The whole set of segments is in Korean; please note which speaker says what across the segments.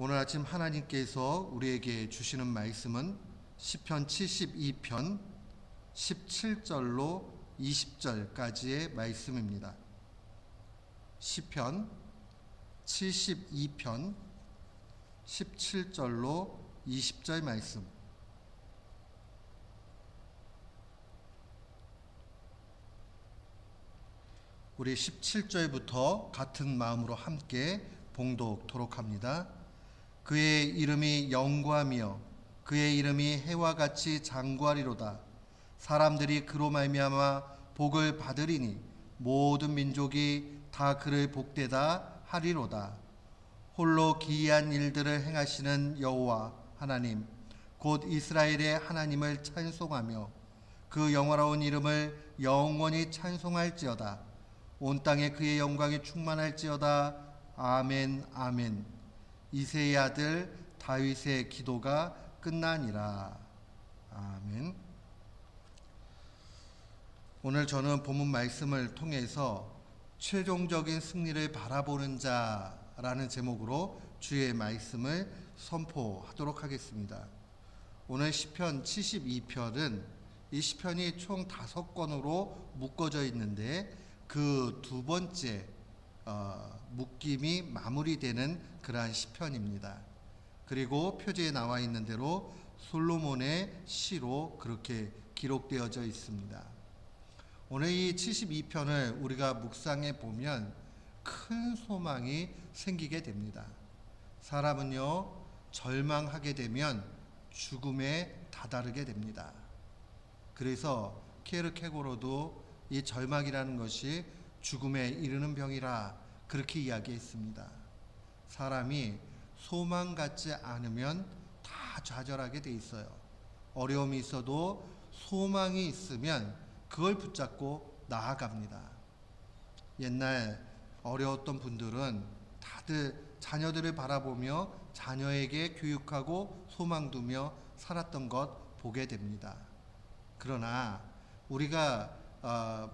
Speaker 1: 오늘 아침 하나님께서 우리에게 주시는 말씀은 시편 72편 17절로 20절까지의 말씀입니다. 시편 72편 17절로 20절 말씀. 우리 17절부터 같은 마음으로 함께 봉독토록 합니다. 그의 이름이 영광이며 그의 이름이 해와 같이 장구하리로다. 사람들이 그로 말미암아 복을 받으리니 모든 민족이 다 그를 복되다 하리로다. 홀로 기이한 일들을 행하시는 여호와 하나님 곧 이스라엘의 하나님을 찬송하며 그 영화로운 이름을 영원히 찬송할지어다. 온 땅에 그의 영광이 충만할지어다. 아멘 아멘. 이새의 아들 다윗의 기도가 끝나니라. 아멘. 오늘 저는 본문 말씀을 통해서 최종적인 승리를 바라보는 자라는 제목으로 주의 말씀을 선포하도록 하겠습니다. 오늘 시편 72편은 이 시편이 총 5권으로 묶어져 있는데 그 두 번째 묶임이 마무리되는 그러한 시편입니다. 그리고 표지에 나와 있는 대로 솔로몬의 시로 그렇게 기록되어져 있습니다. 오늘 이 72편을 우리가 묵상해 보면 큰 소망이 생기게 됩니다. 사람은요, 절망하게 되면 죽음에 다다르게 됩니다. 그래서 키에르케고르도 이 절망이라는 것이 죽음에 이르는 병이라 그렇게 이야기했습니다. 사람이 소망 갖지 않으면 다 좌절하게 돼 있어요. 어려움이 있어도 소망이 있으면 그걸 붙잡고 나아갑니다. 옛날 어려웠던 분들은 다들 자녀들을 바라보며 자녀에게 교육하고 소망 두며 살았던 것 보게 됩니다. 그러나 우리가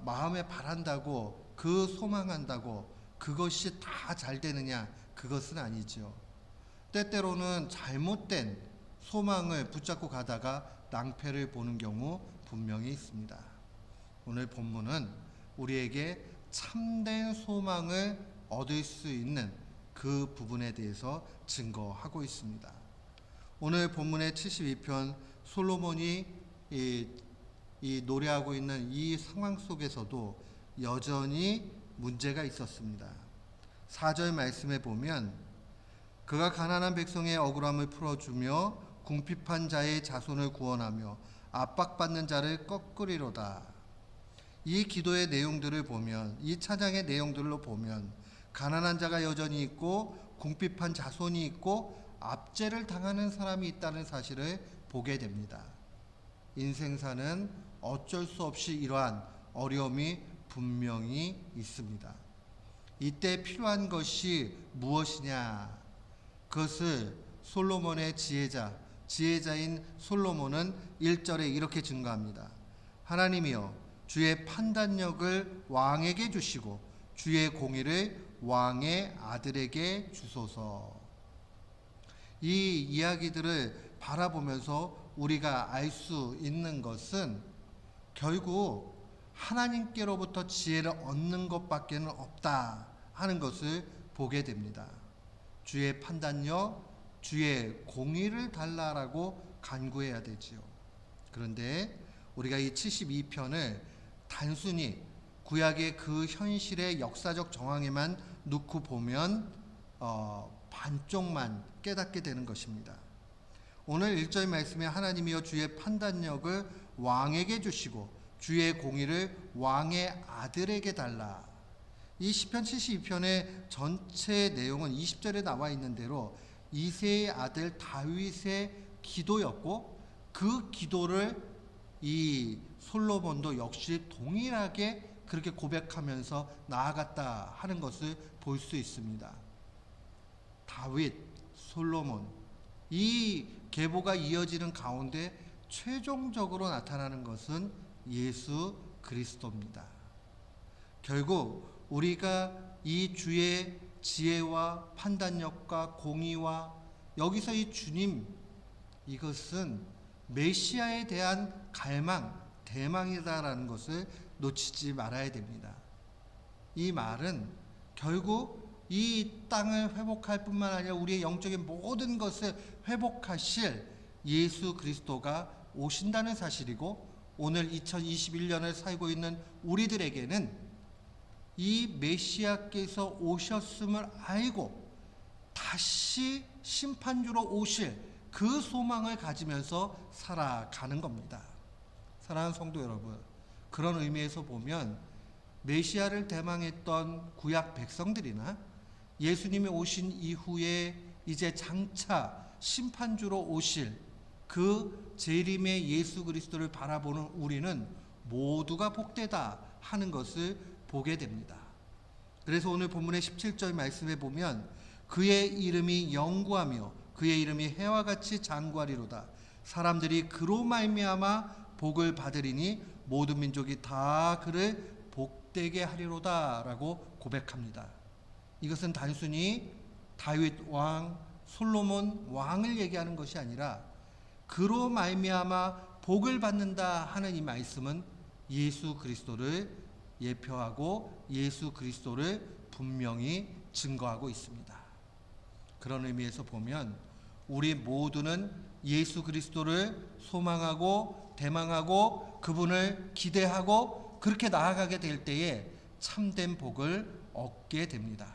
Speaker 1: 마음에 바란다고 그 소망한다고 그것이 다 잘 되느냐? 그것은 아니죠. 때때로는 잘못된 소망을 붙잡고 가다가 낭패를 보는 경우 분명히 있습니다. 오늘 본문은 우리에게 참된 소망을 얻을 수 있는 그 부분에 대해서 증거하고 있습니다. 오늘 본문의 72편 솔로몬이 이 노래하고 있는 이 상황 속에서도 여전히 문제가 있었습니다. 4절 말씀에 보면 그가 가난한 백성의 억울함을 풀어주며 궁핍한 자의 자손을 구원하며 압박받는 자를 꺾으리로다. 이 기도의 내용들을 보면, 이 찬양의 내용들로 보면 가난한 자가 여전히 있고 궁핍한 자손이 있고 압제를 당하는 사람이 있다는 사실을 보게 됩니다. 인생사는 어쩔 수 없이 이러한 어려움이 분명히 있습니다. 이때 필요한 것이 무엇이냐? 그것을 솔로몬의 지혜자인 솔로몬은 1절에 이렇게 증거합니다. 하나님이여 주의 판단력을 왕에게 주시고 주의 공의를 왕의 아들에게 주소서. 이 이야기들을 바라보면서 우리가 알 수 있는 것은 결국 하나님께로부터 지혜를 얻는 것밖에는 없다 하는 것을 보게 됩니다. 주의 판단력, 주의 공의를 달라라고 간구해야 되지요. 그런데 우리가 이 72편을 단순히 구약의 그 현실의 역사적 정황에만 놓고 보면 반쪽만 깨닫게 되는 것입니다. 오늘 1절 말씀에 하나님이여 주의 판단력을 왕에게 주시고 주의 공의를 왕의 아들에게 달라. 이 시편 72편의 전체 내용은 20절에 나와 있는 대로 이새의 아들 다윗의 기도였고 그 기도를 이 솔로몬도 역시 동일하게 그렇게 고백하면서 나아갔다 하는 것을 볼 수 있습니다. 다윗, 솔로몬 이 계보가 이어지는 가운데 최종적으로 나타나는 것은 예수 그리스도입니다. 결국 우리가 이 주의 지혜와 판단력과 공의와 여기서 이 주님, 이것은 메시아에 대한 갈망, 대망이다라는 것을 놓치지 말아야 됩니다. 이 말은 결국 이 땅을 회복할 뿐만 아니라 우리의 영적인 모든 것을 회복하실 예수 그리스도가 오신다는 사실이고, 오늘 2021년을 살고 있는 우리들에게는 이 메시아께서 오셨음을 알고 다시 심판주로 오실 그 소망을 가지면서 살아가는 겁니다. 사랑하는 성도 여러분, 그런 의미에서 보면 메시아를 대망했던 구약 백성들이나 예수님이 오신 이후에 이제 장차 심판주로 오실 그 재림의 예수 그리스도를 바라보는 우리는 모두가 복되다 하는 것을 보게 됩니다. 그래서 오늘 본문의 17절 말씀에 보면 그의 이름이 영구하며 그의 이름이 해와 같이 장구하리로다. 사람들이 그로 말미암아 복을 받으리니 모든 민족이 다 그를 복되게 하리로다 라고 고백합니다. 이것은 단순히 다윗 왕, 솔로몬 왕을 얘기하는 것이 아니라 그로 말미암아 복을 받는다 하는 이 말씀은 예수 그리스도를 예표하고 예수 그리스도를 분명히 증거하고 있습니다. 그런 의미에서 보면 우리 모두는 예수 그리스도를 소망하고 대망하고 그분을 기대하고 그렇게 나아가게 될 때에 참된 복을 얻게 됩니다.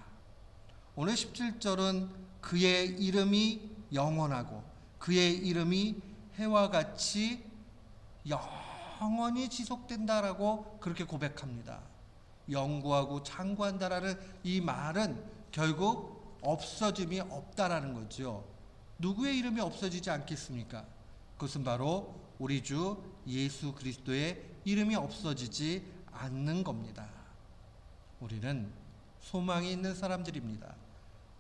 Speaker 1: 오늘 17절은 그의 이름이 영원하고 그의 이름이 해와 같이 영원히 지속된다라고 그렇게 고백합니다. 영구하고 장구한다라는 이 말은 결국 없어짐이 없다라는 거죠. 누구의 이름이 없어지지 않겠습니까? 그것은 바로 우리 주 예수 그리스도의 이름이 없어지지 않는 겁니다. 우리는 소망이 있는 사람들입니다.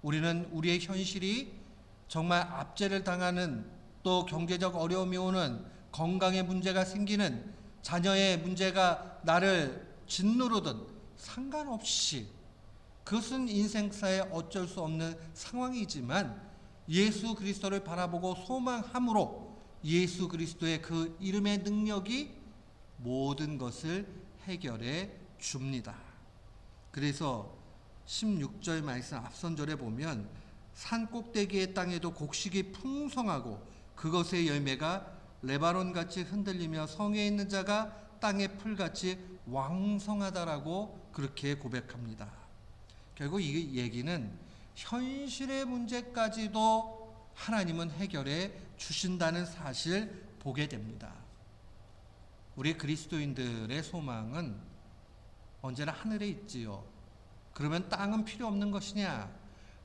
Speaker 1: 우리는 우리의 현실이 정말 압제를 당하는, 또 경제적 어려움이 오는, 건강에 문제가 생기는, 자녀의 문제가 나를 짓누르든 상관없이 그것은 인생사에 어쩔 수 없는 상황이지만 예수 그리스도를 바라보고 소망함으로 예수 그리스도의 그 이름의 능력이 모든 것을 해결해 줍니다. 그래서 16절 말씀 앞선 절에 보면 산 꼭대기의 땅에도 곡식이 풍성하고 그것의 열매가 레바논같이 흔들리며 성에 있는 자가 땅의 풀같이 왕성하다라고 그렇게 고백합니다. 결국 이 얘기는 현실의 문제까지도 하나님은 해결해 주신다는 사실 보게 됩니다. 우리 그리스도인들의 소망은 언제나 하늘에 있지요. 그러면 땅은 필요 없는 것이냐?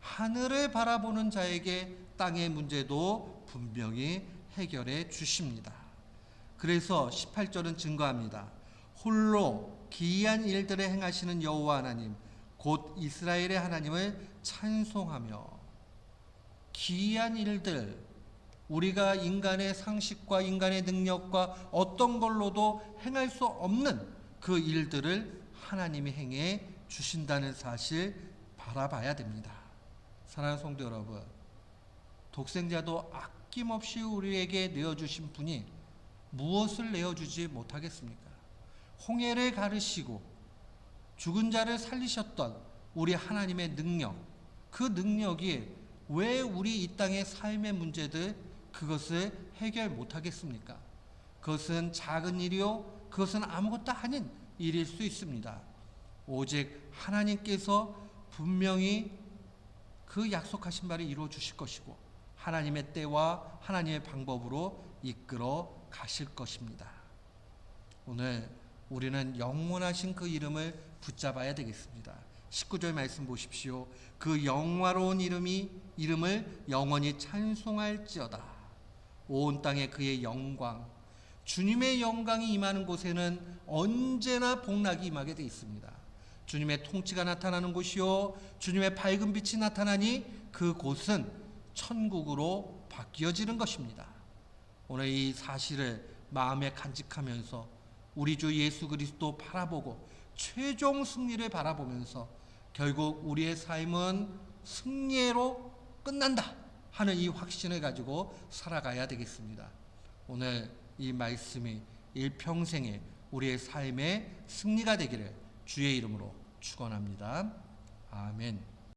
Speaker 1: 하늘을 바라보는 자에게 땅의 문제도 분명히 해결해 주십니다. 그래서 18절은 증거합니다. 홀로 기이한 일들을 행하시는 여호와 하나님 곧 이스라엘의 하나님을 찬송하며, 기이한 일들, 우리가 인간의 상식과 인간의 능력과 어떤 걸로도 행할 수 없는 그 일들을 하나님이 행해 주신다는 사실 바라봐야 됩니다. 사랑하는 성도 여러분, 독생자도 아낌없이 우리에게 내어주신 분이 무엇을 내어주지 못하겠습니까? 홍해를 가르시고 죽은 자를 살리셨던 우리 하나님의 능력, 그 능력이 왜 우리 이 땅의 삶의 문제들 그것을 해결 못하겠습니까? 그것은 작은 일이요, 그것은 아무것도 아닌 일일 수 있습니다. 오직 하나님께서 분명히 그 약속하신 바를 이루어 주실 것이고 하나님의 때와 하나님의 방법으로 이끌어 가실 것입니다. 오늘 우리는 영원하신 그 이름을 붙잡아야 되겠습니다. 19절 말씀 보십시오. 그 영화로운 이름을 영원히 찬송할지어다. 온 땅에 그의 영광, 주님의 영광이 임하는 곳에는 언제나 복락이 임하게 되어 있습니다. 주님의 통치가 나타나는 곳이요, 주님의 밝은 빛이 나타나니 그곳은 천국으로 바뀌어지는 것입니다. 오늘 이 사실을 마음에 간직하면서 우리 주 예수 그리스도 바라보고 최종 승리를 바라보면서 결국 우리의 삶은 승리로 끝난다 하는 이 확신을 가지고 살아가야 되겠습니다. 오늘 이 말씀이 일평생에 우리의 삶의 승리가 되기를 주의 이름으로 축원합니다. 아멘.